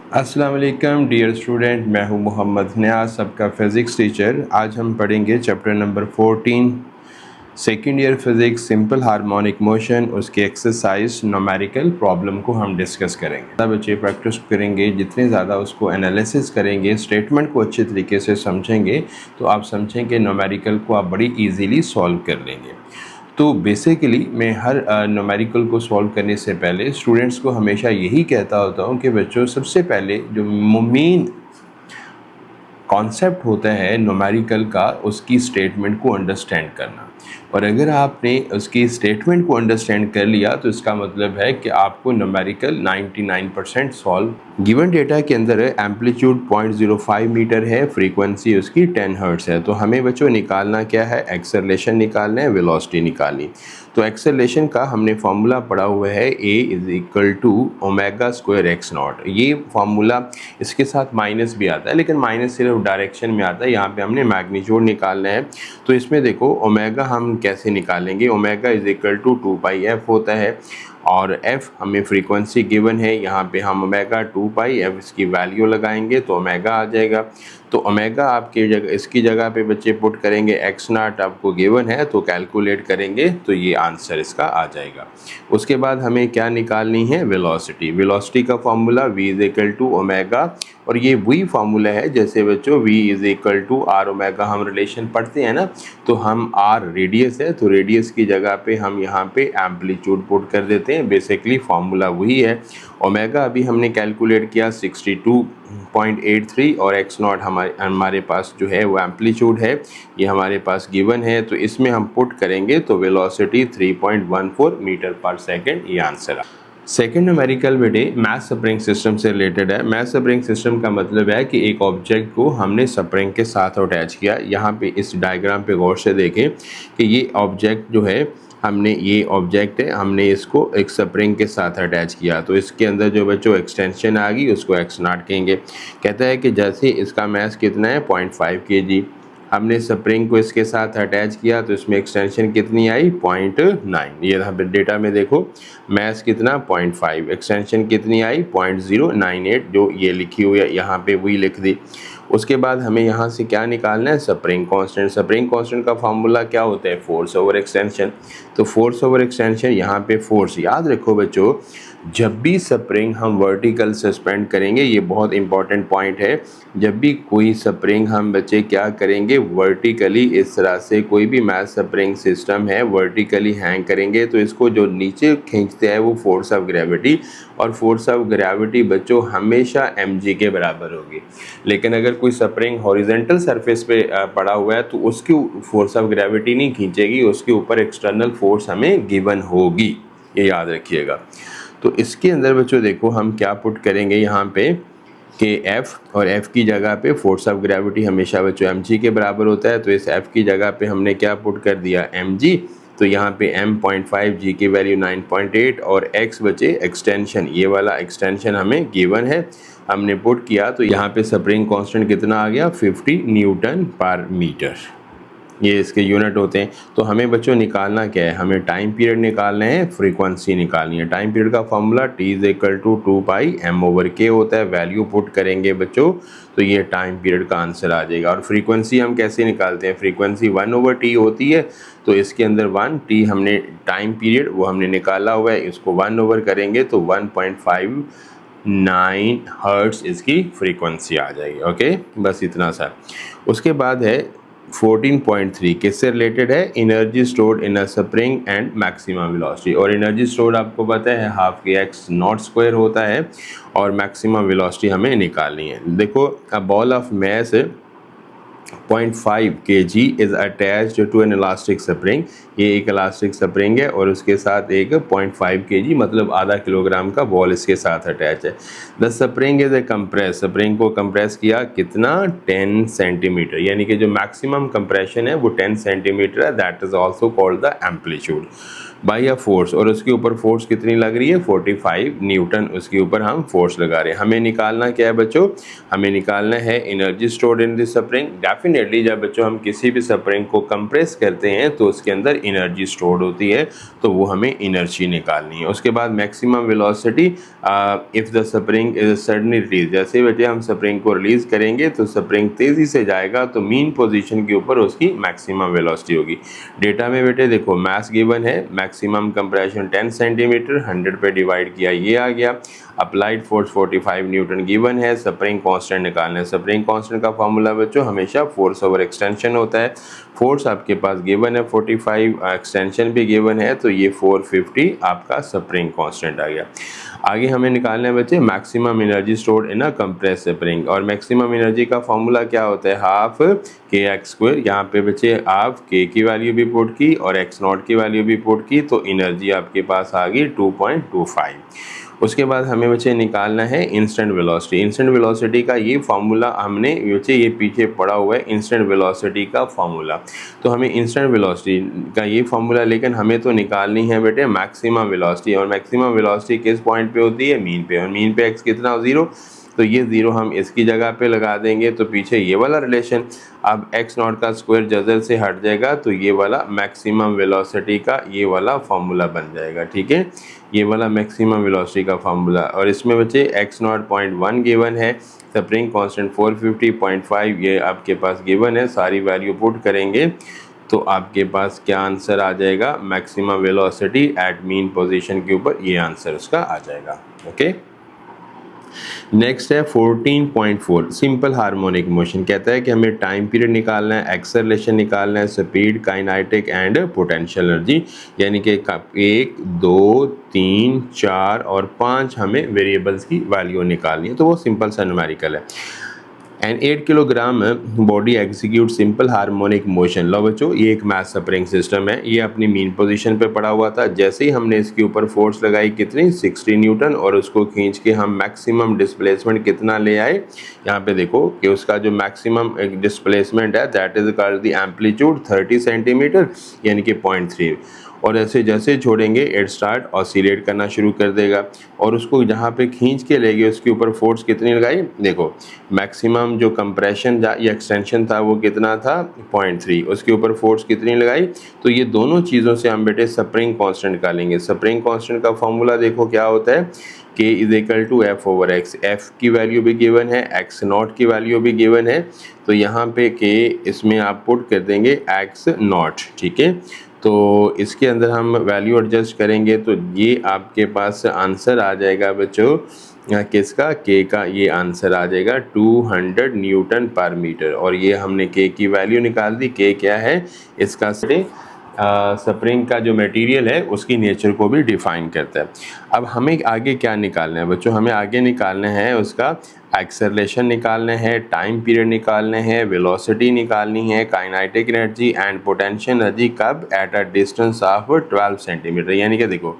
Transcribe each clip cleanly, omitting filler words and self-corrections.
अस्सलाम वालेकुम dear student, मैं हूं मोहम्मद नियाज़, सबका फ़िज़िक्स टीचर। आज हम पढ़ेंगे chapter number 14 second year physics simple harmonic motion, उसके एक्सरसाइज न्यूमेरिकल प्रॉब्लम को हम डिस्कस करेंगे। ज़्यादा बच्चे प्रैक्टिस करेंगे, जितने ज़्यादा उसको एनालिसिस करेंगे, स्टेटमेंट को अच्छे तरीके से समझेंगे, तो आप समझेंगे न्यूमेरिकल को आप बड़ी ईजीली सॉल्व कर लेंगे। तो बेसिकली मैं हर न्यूमेरिकल को सॉल्व करने से पहले स्टूडेंट्स को हमेशा यही कहता होता हूँ कि बच्चों, सबसे पहले जो मेन कॉन्सेप्ट होता है न्यूमेरिकल का, उसकी स्टेटमेंट को अंडरस्टैंड करना। और अगर आपने उसकी स्टेटमेंट को अंडरस्टैंड कर लिया तो इसका मतलब है कि आपको न्यूमेरिकल 99% सॉल्व। गिवन डेटा के अंदर एम्पलीट्यूड 0.05 मीटर है, फ्रीक्वेंसी उसकी 10 हर्ट्ज है। तो हमें बच्चों निकालना क्या है? एक्सेलरेशन निकालना है, वेलोसिटी निकालनी। तो एक्सेलरेशन का हमने फार्मूला पढ़ा हुआ है a = ω²x0। ये फार्मूला, इसके साथ माइनस भी आता है, लेकिन माइनस सिर्फ डायरेक्शन में आता है। यहाँ पे हमने मैग्नीट्यूड निकालना है। तो इसमें देखो ओमेगा हम कैसे निकालेंगे? ओमेगा = 2πf होता है, और f हमें फ्रीक्वेंसी गिवन है। यहाँ पे हम ओमेगा 2πf इसकी वैल्यू लगाएंगे तो ओमेगा आ जाएगा। तो ओमेगा आपके जगह, इसकी जगह पे बच्चे पुट करेंगे x0 आपको गिवन है, तो कैलकुलेट करेंगे तो ये आंसर इसका आ जाएगा। उसके बाद हमें क्या निकालनी है? वेलोसिटी। वेलोसिटी का फॉर्मूला v = ओमेगा, और ये वही फार्मूला है जैसे बच्चों v = r ओमेगा हम रिलेशन पढ़ते हैं ना। तो हम r रेडियस है, तो रेडियस की जगह पे हम यहाँ पे एम्पलीट्यूड पुट कर देते हैं। बेसिकली फार्मूला वही है। ओमेगा अभी हमने कैलकुलेट किया 62.83, और x0 हमारे पास जो है वो एम्पलीट्यूड है, ये हमारे पास गिवन है। तो इसमें हम पुट करेंगे तो वेलोसिटी 3.14 मीटर पर सेकेंड, ये आंसर। सेकेंड न्यूमेरिकल बेटे मैथ स्प्रिंग सिस्टम से रिलेटेड है। मैथ स्प्रिंग सिस्टम का मतलब है कि एक ऑब्जेक्ट को हमने स्प्रिंग के साथ अटैच किया। यहाँ पे इस डायग्राम पे गौर से देखें कि ये ऑब्जेक्ट जो है, ये ऑब्जेक्ट है, हमने इसको एक स्प्रिंग के साथ अटैच किया। तो इसके अंदर जो बच्चों एक्सटेंशन आ गई उसको x0 कहेंगे। कहता है कि जैसे इसका मास कितना है? 0.5 kg। हमने स्प्रिंग को इसके साथ अटैच किया तो इसमें एक्सटेंशन कितनी आई? 0.9। ये यहाँ पे डेटा में देखो, मास कितना? 0.5, एक्सटेंशन कितनी आई? 0.098, जो ये लिखी हुई है यहाँ पे वही लिख दी। उसके बाद हमें यहाँ से क्या निकालना है? Spring constant. स्प्रिंग कांस्टेंट का फार्मूला क्या होता है? Force over extension. तो फोर्स ओवर एक्सटेंशन, यहाँ पे फोर्स याद रखो बच्चों, जब भी स्प्रिंग हम वर्टिकल सस्पेंड करेंगे, ये बहुत इंपॉर्टेंट पॉइंट है, जब भी कोई स्प्रिंग हम बच्चे क्या करेंगे? वर्टिकली, इस तरह से कोई भी मैथ स्प्रिंग सिस्टम है वर्टिकली हैंग करेंगे, तो इसको जो नीचे खींचते हैं वो फोर्स ऑफ ग्रेविटी, और फोर्स ऑफ ग्रेविटी बच्चों हमेशा mg के बराबर होगी। लेकिन अगर कोई स्प्रिंग हॉरिजॉन्टल सरफेस पे पड़ा हुआ है तो उसकी फोर्स ऑफ ग्रेविटी नहीं खींचेगी, उसके ऊपर एक्सटर्नल फोर्स हमें गिवन होगी, ये याद रखिएगा। तो इसके अंदर बच्चों देखो हम क्या पुट करेंगे यहाँ पे कि F, और F की जगह पे फोर्स ऑफ ग्रेविटी हमेशा बच्चों mg के बराबर होता है। तो इस F की जगह पे हमने क्या पुट कर दिया? mg। तो यहाँ पे m.5, g की वैल्यू 9.8, और x बचे एक्सटेंशन, ये वाला एक्सटेंशन हमें गिवन है, हमने पुट किया। तो यहाँ पे स्प्रिंग कांस्टेंट कितना आ गया? 50 न्यूटन पर मीटर, ये इसके यूनिट होते हैं। तो हमें बच्चों निकालना क्या है? हमें टाइम पीरियड निकालना है, फ्रीक्वेंसी निकालनी है। टाइम पीरियड का फॉर्मूला t = 2πm/k होता है। वैल्यू पुट करेंगे बच्चों तो ये टाइम पीरियड का आंसर आ जाएगा। और फ्रीक्वेंसी हम कैसे निकालते हैं? फ्रीक्वेंसी 1/t होती है। तो इसके अंदर 1t हमने टाइम पीरियड वो हमने निकाला हुआ है, इसको 1 करेंगे तो 1.59 हर्ट्ज इसकी फ्रीक्वेंसी आ जाएगी। ओके, बस इतना सा। उसके बाद है 14.3, किससे रिलेटेड है? Energy stored in a spring and maximum velocity. और एनर्जी स्टोर्ड आपको पता है ½kx0² होता है, और मैक्सिमम वेलोसिटी हमें निकालनी है। देखो, a ball of mass 0.5 kg is attached to an elastic spring. ये एक इलास्टिक स्प्रिंग है और उसके साथ एक 0.5 kg मतलब आधा किलोग्राम का बॉल इसके साथ अटैच है। The spring is a compress, spring को कंप्रेस किया कितना? 10 सेंटीमीटर, यानी कि जो मैक्सिमम कंप्रेशन है वो 10 सेंटीमीटर है। That is also called the amplitude by a force. और उसके ऊपर फोर्स कितनी लग रही है? 45 न्यूटन उसके ऊपर हम फोर्स लगा रहे हैं। हमें निकालना क्या है बच्चों? हमें निकालना है energy stored in this spring. Definitely definitely जब बच्चों हम किसी भी स्प्रिंग को कंप्रेस करते हैं तो उसके अंदर एनर्जी स्टोर्ड होती है, तो वो हमें एनर्जी निकालनी है। उसके बाद maximum velocity if the spring is suddenly release, जैसे बेटे हम स्प्रिंग को रिलीज करेंगे तो स्प्रिंग तेज़ी से जाएगा तो मीन पोजीशन के ऊपर उसकी मैक्सिमम वेलोसिटी होगी। डेटा में बेटे देखो मास गिवन है, मैक्सिमम कंप्रेशन 10 सेंटीमीटर, 100 पे डिवाइड किया ये आ गया। अप्लाइड फोर्स 45 न्यूटन गिवन है, स्प्रिंग कांस्टेंट निकालना है। स्प्रिंग कांस्टेंट का फॉर्मूला बच्चों हमेशा फोर्स ओवर एक्सटेंशन होता है। फोर्स आपके पास गिवन है 45, एक्सटेंशन भी गिवन है, तो ये 450 आपका स्प्रिंग कांस्टेंट आ गया। आगे हमें निकालना है बच्चे maximum energy stored in a compress spring, और मैक्सिमम एनर्जी का फॉर्मूला क्या होता है, हाफ के एक्स स्क्वायर। यहाँ पे बच्चे हाफ के की वैल्यू भी पुट की और एक्स नॉट की वैल्यू भी पुट की, तो एनर्जी आपके पास आ गई 2.25। उसके बाद हमें बच्चे निकालना है इंस्टेंट वेलोसिटी। इंस्टेंट वेलोसिटी का ये फार्मूला हमने बच्चे ये पीछे पड़ा हुआ है, इंस्टेंट वेलोसिटी का फार्मूला। तो हमें इंस्टेंट वेलोसिटी का ये फार्मूला, लेकिन हमें तो निकालनी है बेटे मैक्सिमम वेलोसिटी, और मैक्सिमम वेलोसिटी किस पॉइंट पे होती है, मीन पे, और मीन पे एक्स कितना, 0, तो ये 0 हम इसकी जगह पे लगा देंगे, तो पीछे ये वाला रिलेशन। अब एक्स नॉट का स्क्वायर जजर से हट जाएगा, तो ये वाला मैक्सिमम वेलोसिटी का ये वाला फार्मूला बन जाएगा, ठीक है, ये वाला मैक्सिमम वेलोसिटी का फार्मूला। और इसमें बच्चे एक्स नॉट 0.1 गिवन है, स्प्रिंग कांस्टेंट 450.5 ये आपके पास गिवन है, सारी वैल्यू पुट करेंगे तो आपके पास क्या आंसर आ जाएगा, maximum velocity at mean position के ऊपर ये आंसर उसका आ जाएगा। ओके, नेक्स्ट है 14.4 सिंपल हार्मोनिक मोशन। कहता है कि हमें टाइम पीरियड निकालना है, एक्सेलरेशन निकालना है, speed, kinetic and potential energy, यानी कि 1, 2, 3, 4 और 5 हमें वेरिएबल्स की वैल्यू निकालनी है, तो वो सिंपल सा न्यूमेरिकल है। And 8 kilogram body execute simple harmonic motion. लो बच्चों ये एक मैथ स्प्रिंग सिस्टम है, ये अपनी मीन पोजीशन पे पड़ा हुआ था। जैसे ही हमने इसके ऊपर फोर्स लगाई कितनी, 60 न्यूटन, और उसको खींच के हम मैक्सिमम डिस्प्लेसमेंट कितना ले आए, यहाँ पे देखो कि उसका जो मैक्सिमम डिस्प्लेसमेंट है that is called the amplitude 30 centimetre, यानी कि 0.3। और ऐसे जैसे छोड़ेंगे इट स्टार्ट ऑसिलेट करना शुरू कर देगा, और उसको जहाँ पे खींच के ले गए उसके ऊपर फोर्स कितनी लगाई, देखो मैक्सिमम जो कंप्रेशन या एक्सटेंशन था वो कितना था, 0.3, उसके ऊपर फोर्स कितनी लगाई। तो ये दोनों चीज़ों से हम बेटे स्प्रिंग कांस्टेंट निकालेंगे। स्प्रिंग कांस्टेंट का फॉर्मूला देखो क्या होता है, K is equal to F over X. F की वैल्यू भी गिवन है, एक्स नॉट की वैल्यू भी गिवन है, तो यहाँ पे K इसमें आप पुट कर देंगे एक्स नॉट, ठीक है। तो इसके अंदर हम वैल्यू एडजस्ट करेंगे तो ये आपके पास आंसर आ जाएगा बच्चों किसका, K का ये आंसर आ जाएगा 200 न्यूटन पर मीटर, और ये हमने K की वैल्यू निकाल दी। K क्या है, इसका स्प्रिंग का जो मटेरियल है उसकी नेचर को भी डिफाइन करता है। अब हमें आगे क्या निकालना है बच्चों, हमें आगे निकालना है उसका एक्सेलरेशन निकालना है, टाइम पीरियड निकालना है, वेलोसिटी निकालनी है, kinetic energy and potential energy कब, at a distance of 12 centimetre. यानी कि देखो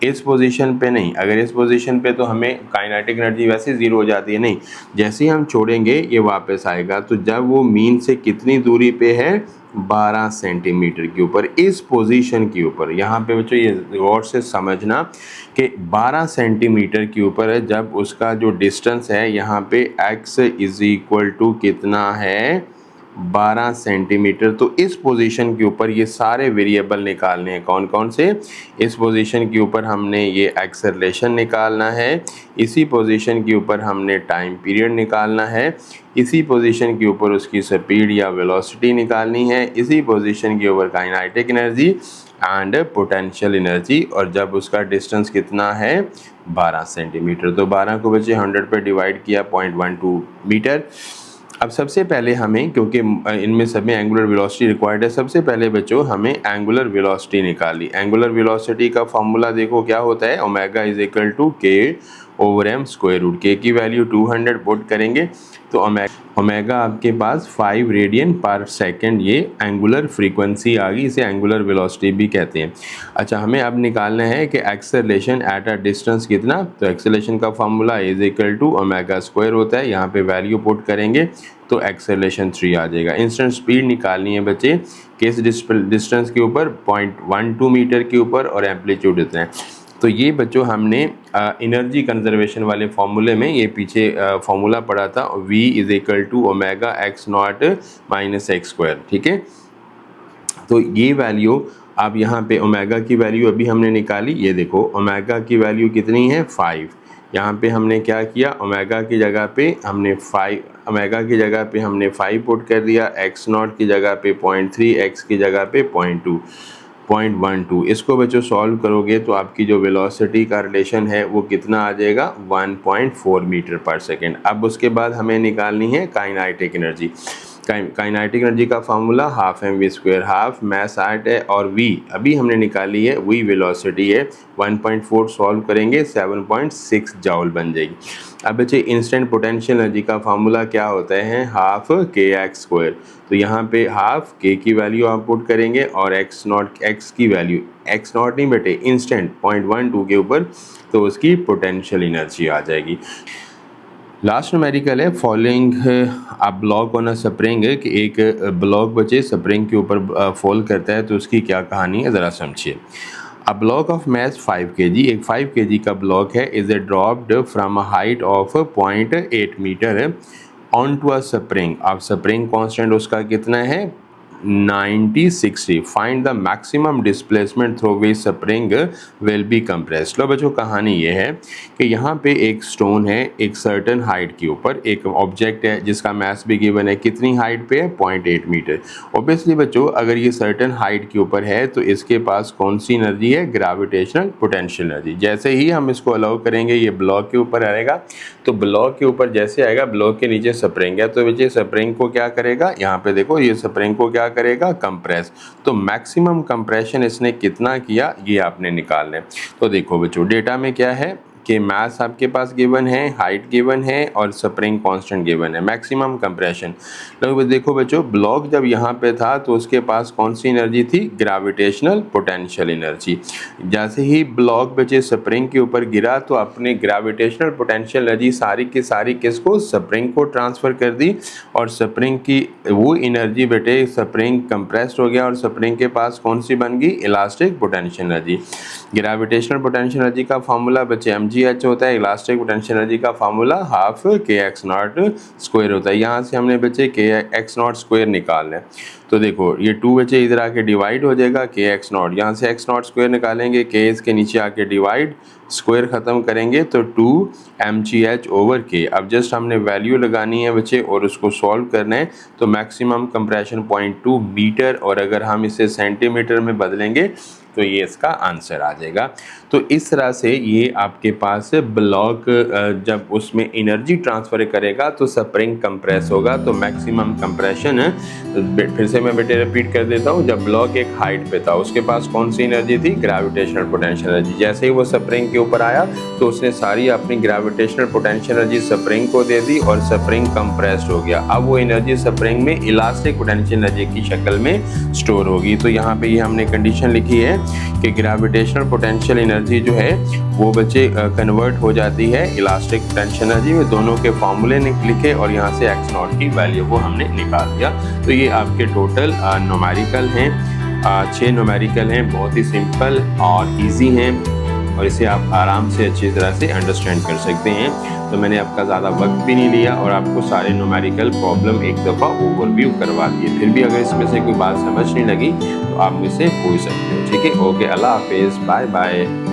इस पोजीशन पे नहीं, अगर इस पोजीशन पे तो हमें काइनेटिक एनर्जी वैसे 0 हो जाती है, नहीं, जैसे ही हम छोड़ेंगे ये वापस आएगा, तो जब वो मीन से कितनी दूरी पे है, 12 सेंटीमीटर के ऊपर, इस पोजीशन के ऊपर। यहाँ पे बच्चों ये गौर से समझना कि 12 सेंटीमीटर के ऊपर है, जब उसका जो डिस्टेंस है यहाँ पे x इज इक्वल टू कितना है, 12 सेंटीमीटर। तो इस पोजीशन के ऊपर ये सारे वेरिएबल निकालने हैं, कौन कौन से, इस पोजीशन के ऊपर हमने ये एक्सेलरेशन निकालना है, इसी पोजीशन के ऊपर हमने टाइम पीरियड निकालना है, इसी पोजीशन के ऊपर उसकी स्पीड या वेलोसिटी निकालनी है, इसी पोजीशन के ऊपर kinetic energy and potential energy, और जब उसका डिस्टेंस कितना है, 12 सेंटीमीटर। तो 12 को बच्चे 100 पे डिवाइड किया, 0.12 मीटर। अब सबसे पहले हमें, क्योंकि इनमें सब में एंगुलर वेलोसिटी रिक्वायर्ड है, सबसे पहले बच्चों हमें एंगुलर वेलोसिटी निकाली। एंगुलर वेलोसिटी का फॉर्मूला देखो क्या होता है, omega is equal to K over m square root. K की वैल्यू 200 पुट करेंगे तो ओमेगा आपके पास 5 रेडियन पर सेकंड, ये एंगुलर फ्रीक्वेंसी आ गई, इसे एंगुलर वेलोसिटी भी कहते हैं। अच्छा, हमें अब निकालना है कि एक्सेलरेशन एट अ डिस्टेंस कितना, तो एक्सेलरेशन का formula is equal to omega square होता है, यहाँ पे वैल्यू पुट करेंगे तो एक्सेलरेशन 3 आ जाएगा। इंस्टेंट स्पीड निकालनी है बच्चे किस डिस्टेंस के ऊपर, 0.12 मीटर के ऊपर, और एम्पलीट्यूड इतना है। तो ये बच्चों हमने एनर्जी कंजर्वेशन वाले फॉर्मूले में ये पीछे फॉर्मूला पढ़ा था, V is equal to omega X naught minus X square, ठीक है। तो ये वैल्यू अब यहाँ पे ओमेगा की वैल्यू अभी हमने निकाली, ये देखो ओमेगा की वैल्यू कितनी है 5। यहाँ पे हमने क्या किया, ओमेगा की जगह पे हमने 5, ओमेगा की जगह पे हमने 5 पुट कर दिया, एक्स नॉट की जगह पे 0.3, एक्स की जगह पे 0.12। इसको बच्चों सॉल्व करोगे तो आपकी जो वेलोसिटी का रिलेशन है वो कितना आ जाएगा 1.4 मीटर पर सेकेंड। अब उसके बाद हमें निकालनी है काइनेटिक एनर्जी। काइनेटिक एनर्जी का formula half M V square, half mass आर्ट है और v अभी हमने निकाली है, v वेलोसिटी है, 1.4 सॉल्व करेंगे 7.6 जॉल बन जाएगी। अब बच्चे इंस्टेंट पोटेंशियल एनर्जी का फार्मूला क्या होता है, हाफ के एक्स स्क्वायर। तो यहाँ पे हाफ के की वैल्यू आप पुट करेंगे और एक्स नॉट, एक्स की वैल्यू, एक्स नॉट नहीं बेटे इंस्टेंट 0.12 के ऊपर, तो उसकी पोटेंशियल एनर्जी आ जाएगी। लास्ट न्यूमेरिकल है, following a block on a spring, कि एक ब्लॉक बचे स्प्रिंग के ऊपर फॉल करता है तो उसकी क्या कहानी है ज़रा समझिए। A block of mass 5 kg, एक 5 kg का ब्लॉक है, is a dropped from a height of 0.8 metre on to a spring. अब स्प्रिंग कांस्टेंट उसका कितना है 90-60। Find the maximum displacement through which spring will be compressed. लो बच्चों कहानी ये है कि यहाँ पे एक स्टोन है एक सर्टन हाइट के ऊपर, एक ऑब्जेक्ट है जिसका मास भी गिवन है, कितनी हाइट पे है 0.8 मीटर। ऑब्वियसली बच्चों अगर ये सर्टन हाइट के ऊपर है तो इसके पास कौन सी एनर्जी है, ग्रेविटेशनल पोटेंशियल एनर्जी। जैसे ही हम इसको अलाउ करेंगे ये ब्लॉक के ऊपर आएगा, तो ब्लॉक के ऊपर जैसे आएगा ब्लॉक के नीचे स्प्रिंग है, तो बच्चे स्प्रिंग को क्या करेगा, यहाँ पे देखो ये स्प्रिंग को क्या करेगा, कंप्रेस। तो मैक्सिमम कंप्रेशन इसने कितना किया ये आपने निकालना है। तो देखो बच्चों डेटा में क्या है कि मास आपके पास गिवन है, हाइट गिवन है और स्प्रिंग कांस्टेंट गिवन है, मैक्सिमम कंप्रेशन। देखो बच्चों ब्लॉक जब यहाँ पे था तो उसके पास कौन सी एनर्जी थी, ग्रेविटेशनल पोटेंशियल एनर्जी। जैसे ही ब्लॉक बचे स्प्रिंग के ऊपर गिरा तो अपने ग्रेविटेशनल पोटेंशियल एनर्जी सारी की सारी किसको, स्प्रिंग को ट्रांसफ़र कर दी, और स्प्रिंग की वो एनर्जी बेटे, स्प्रिंग कंप्रेस्ड हो गया और स्प्रिंग के पास कौन सी बन गई, elastic potential energy. Gravitational potential energy का फार्मूला बच्चे mgh होता है, इलास्टिक पोटेंशियल एनर्जी का फार्मूला हाफ के एक्स नॉट स्क्वायर होता है। यहाँ से हमने बच्चे के एक्स नॉट स्क्वायर निकालना है। तो देखो ये 2 बच्चे इधर आके डिवाइड हो जाएगा, के एक्स नॉट, यहाँ से एक्स नॉट स्क्वायर निकालेंगे, के इसके नीचे आके डिवाइड, स्क्वायर ख़त्म करेंगे तो 2 mgh ओवर के। अब जस्ट हमने वैल्यू लगानी है बच्चे और उसको सॉल्व करना है। तो मैक्सिमम कंप्रेशन 0.2 मीटर, और अगर हम इसे सेंटीमीटर में बदलेंगे तो ये इसका आंसर आ जाएगा। तो इस तरह से ये आपके पास ब्लॉक जब उसमें एनर्जी ट्रांसफ़र करेगा तो स्प्रिंग कंप्रेस होगा, तो मैक्सिमम कंप्रेशन, फिर से मैं बेटे रिपीट कर देता हूँ, जब ब्लॉक एक हाइट पे था उसके पास कौन सी एनर्जी थी, ग्रेविटेशनल पोटेंशियल एनर्जी। जैसे ही वो स्प्रिंग के ऊपर आया तो उसने सारी अपनी ग्रेविटेशनल पोटेंशियल एनर्जी स्प्रिंग को दे दी और स्प्रिंग कंप्रेस्ड हो गया। अब वो एनर्जी स्प्रिंग में इलास्टिक पोटेंशियल एनर्जी की शक्ल में स्टोर होगी। तो यहाँ पे ये हमने कंडीशन लिखी है कि ग्रेविटेशनल पोटेंशियल एनर्जी जो है वो बच्चे कन्वर्ट हो जाती है इलास्टिक पोटेंशियल एनर्जी में। दोनों के फॉर्मूले लिखे और यहाँ से एक्स नॉट की वैल्यू को हमने निकाल दिया। तो ये आपके टोटल न्यूमेरिकल हैं, 6 न्यूमेरिकल हैं, बहुत ही सिंपल और इजी हैं और इसे आप आराम से अच्छी तरह से अंडरस्टैंड कर सकते हैं। तो मैंने आपका ज़्यादा वक्त भी नहीं लिया और आपको सारे न्यूमेरिकल प्रॉब्लम एक दफ़ा ओवरव्यू करवा दिए। फिर भी अगर इसमें से कोई बात समझ नहीं लगी तो आप मुझसे पूछ सकते हो। ठीक है, ओके, अल्लाह हाफिज़, बाय बाय।